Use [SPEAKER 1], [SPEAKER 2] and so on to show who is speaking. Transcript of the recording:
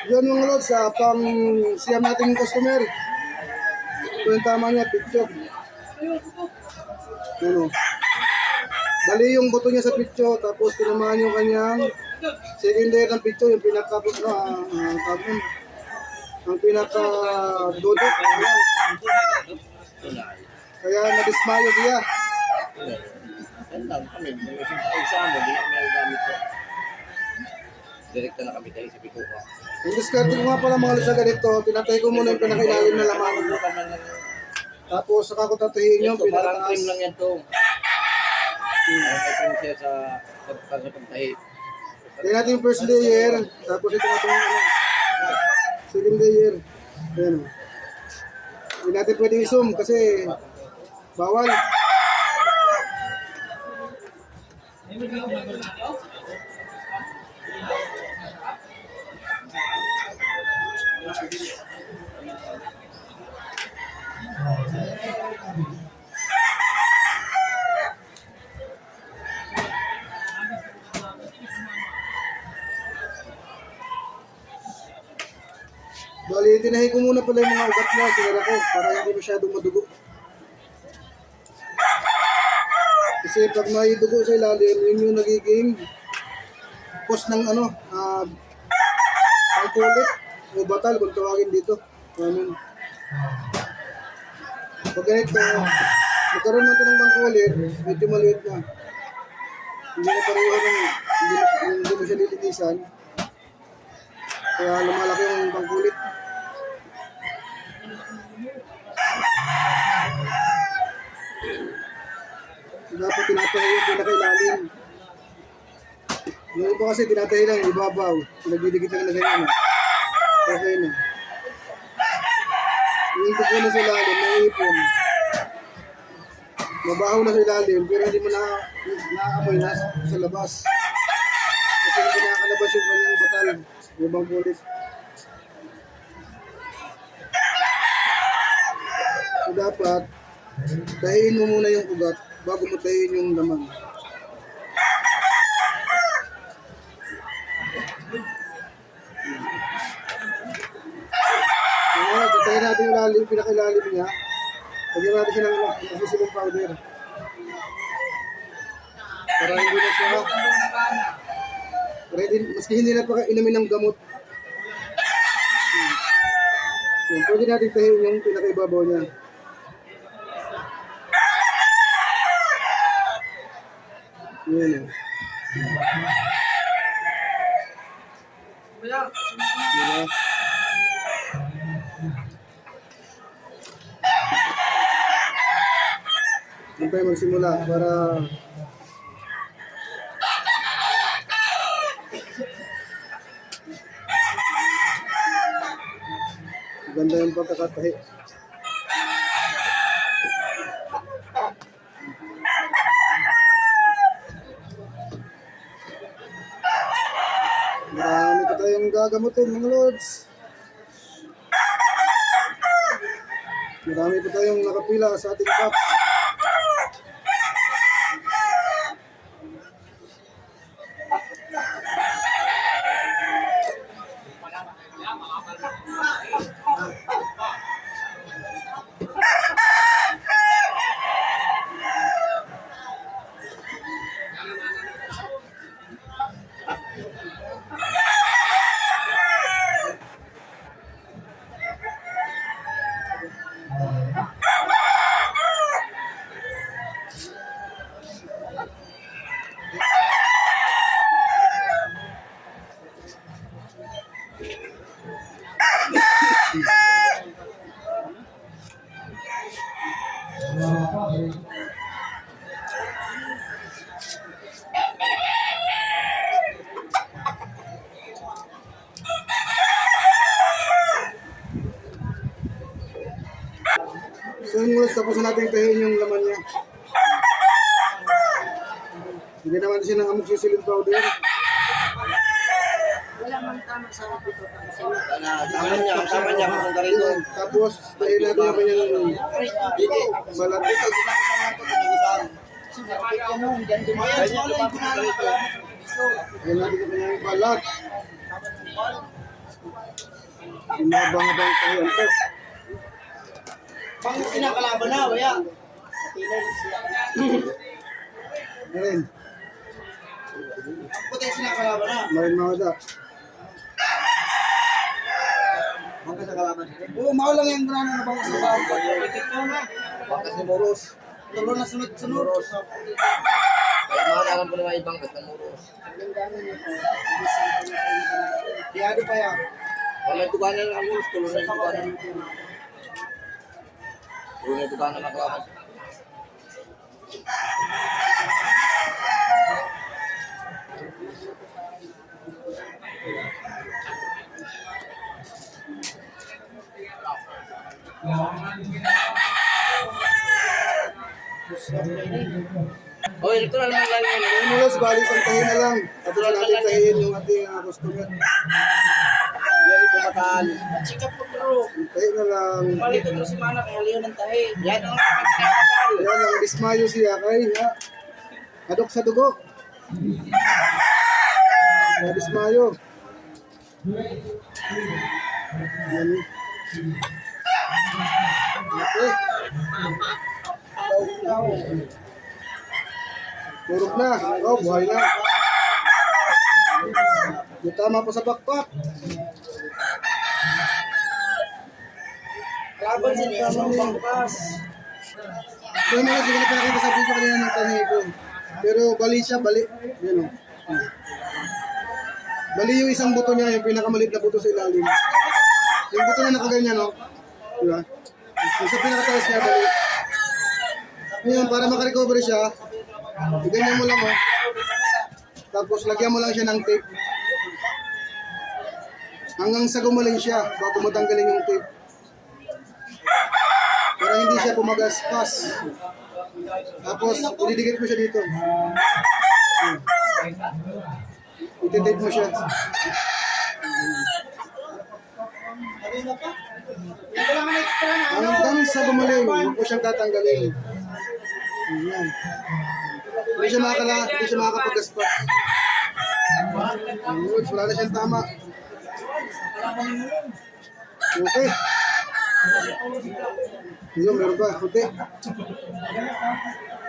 [SPEAKER 1] Yun mga lods, pang siyam nating customer. Ito yung tama niya, picture. Ano? Bali yung buto niya sa picture, tapos tinamaan yung kanyang second layer ng picture, yung pinaka-tapos na, ang pinaka-dodot. Kaya nadismayo siya.
[SPEAKER 2] Kami, exam, hindi kami gamit ko. Direkta na kami tayo sa Bikuka.
[SPEAKER 1] Yung discard ko nga pala mga lods sa ganito, tinatay ko muna yung pinakailalim na laman. Tapos saka ko tatahiin yung
[SPEAKER 2] Ito, parang
[SPEAKER 1] pinakataas.
[SPEAKER 2] cream lang yan to. May cream siya sa pagtahi.
[SPEAKER 1] Tingnan natin yung first layer, tapos ito nga itong second layer. Ayan. Hindi natin pwedeng i-zoom kasi bawal. Bali, tinahi ko muna pala yung mga ugat niya, sinara ko para hindi masyadong madugo. Kasi pag may dugo sa ilalim, yun yung nagiging cause ng bangkulit o batal kung tawagin dito. Amen. Pag ganito, magkaroon natin ng bangkulit, medyo maliit na. Hindi na pareho hindi mo siya lilinisan. Kaya lumalaki yung bangkulit. Dapat tinatahi yung pinakailalim. Yung iba kasi tinatahi lang yung ibabaw. Pinagdidikit lang na ganyan. Okay na. Yung ito po na sa ilalim, naiipon. Mabaho na sa ilalim, pero hindi mo naaamoy na sa labas. Kasi hindi nakakalabas yung kanyang batal. Yung bangkulit. So dapat, tahiin mo muna yung ugat bago mo tahiin yung laman. Ngayon, tahiin natin yung lalim, pinakailalim niya. Lagyan natin siya ng masusulong powder. Para hindi na siya, maski hindi na pa inumin ng gamot. Pwede natin tahiin yung pinakaibabaw niya. Yan o. Diba? Doon tayo magsimula para ganda yung pagkakatahi. Marami pa tayong gagamutin mga lods. Marami pa tayong nakapila sa ating cups. So yun guys, tapos natin tahiin yung laman niya. Hindi naman siya ng amoxicillin powder.
[SPEAKER 3] Wala mang tama sa kapito.
[SPEAKER 2] Tama niya kung karito.
[SPEAKER 1] Tapos tahiin natin yung kanyang balat. Tahiin natin yung kanyang balat. Yung mga banga-bang tahiyan to.
[SPEAKER 3] Pang sinakalaban na, waya.
[SPEAKER 1] Ngayon,
[SPEAKER 3] Puti sinakalaban na.
[SPEAKER 1] marin mga da.
[SPEAKER 3] Bangka sa kalaban. Oo, mahal lang yung brano na bangka sa bangka. Ito na.
[SPEAKER 2] Bangkas ni Moros.
[SPEAKER 3] Tulo na sunod-sunod.
[SPEAKER 2] Ay, mahalaman po naman yung bangkas ng Moros.
[SPEAKER 3] Diado pa yan.
[SPEAKER 2] Wala yung tuganan ng Moros, tulo na yung tuganan. Tulo na yung tuganan ng kalaban. Oh, electoral naman lang yun.
[SPEAKER 1] Ngayon mo guys, bali isang tahi na lang. Tapos natin tahiin yung ating customer.
[SPEAKER 2] Yan yung bumataan.
[SPEAKER 3] Chika po bro.
[SPEAKER 1] Tahi na lang.
[SPEAKER 3] Balik ko si Mana kay Leon ng tahi. Yan ang kapatid.
[SPEAKER 1] Ayan, ang dismayo siya kay ha. Adok sa dugo. Kaya dismayo. Yan. Okay. Turok na. Oh, buhay na. Yung tama pa sa bakpak.
[SPEAKER 3] Kalaban sa niya sa bangkas.
[SPEAKER 1] Kaya mga sige na pinakita sa video kanina ng tanhi ko. Pero bali siya, bali. Yan o. Bali yung isang buto niya, yung pinakamalit na buto sa ilalim. Yung buto na nakaganyan, no? Diba? Yung sa pinakataas niya, bali. Ngayon, para makarecover siya, ganyan mo lang, oh. Tapos, lagyan mo lang siya ng tape. Hanggang sa gumaling siya, bago matanggalin yung tape. Para hindi siya pumagaspas. Tapos, ididikit mo siya dito. Ititape mo siya.
[SPEAKER 3] Kailangan extra na.
[SPEAKER 1] Hanggang sa gumaling, huwag mo siyang tatanggalin. Ayan. Hindi siya makakapag-gaspas. Ayun, wala na siyang tama. Okay. Ayun, meron pa. Kunti.